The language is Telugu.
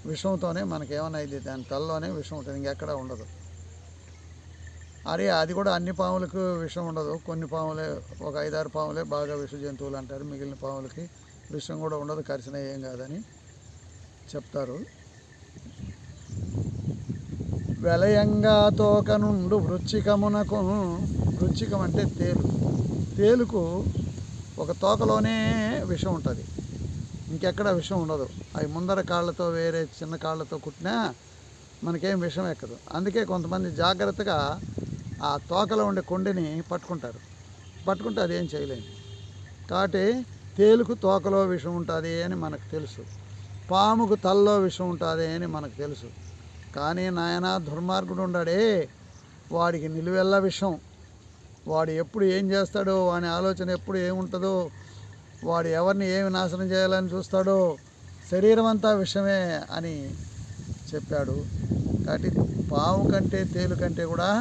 విషంతోనే మనకేమైనా ఇది దాని తలలోనే విషం ఉంటుంది, ఇంకెక్కడా ఉండదు. అది కూడా అన్ని పాములకు విషం ఉండదు. కొన్ని పాములే, ఒక 5-6 పాములే బాగా విష జంతువులు అంటారు. మిగిలిన పాములకి విషం కూడా ఉండదు, కరిచిన ఏం కాదని చెప్తారు. వెలయంగా తోక నుండు వృచ్చికమునకు, వృచ్చికం అంటే తేలుకు ఒక తోకలోనే విషం ఉంటుంది, ఇంకెక్కడ విషం ఉండదు. అవి ముందర కాళ్ళతో వేరే చిన్న కాళ్ళతో కుట్టినా మనకేం విషం ఎక్కదు. అందుకే కొంతమంది జాగ్రత్తగా ఆ తోకలో ఉండే కొండిని పట్టుకుంటే అదేం చేయలేదు. కాబట్టి తేలుకు తోకలో విషం ఉంటుంది అని మనకు తెలుసు, పాముకు తలలో విషం ఉంటుంది అని మనకు తెలుసు. కానీ నాయన దుర్మార్గుడు ఉన్నాడే, వాడికి నిలువెల్ల విషం. వాడు ఎప్పుడు ఏం చేస్తాడో, వాడి ఆలోచన ఎప్పుడు ఏముంటుందో, వాడు ఎవరిని ఏమి నాశనం చేయాలని చూస్తాడో, శరీరం అంతా విషమే అని చెప్పాడు. కాబట్టి పాము కంటే తేలు కంటే కూడా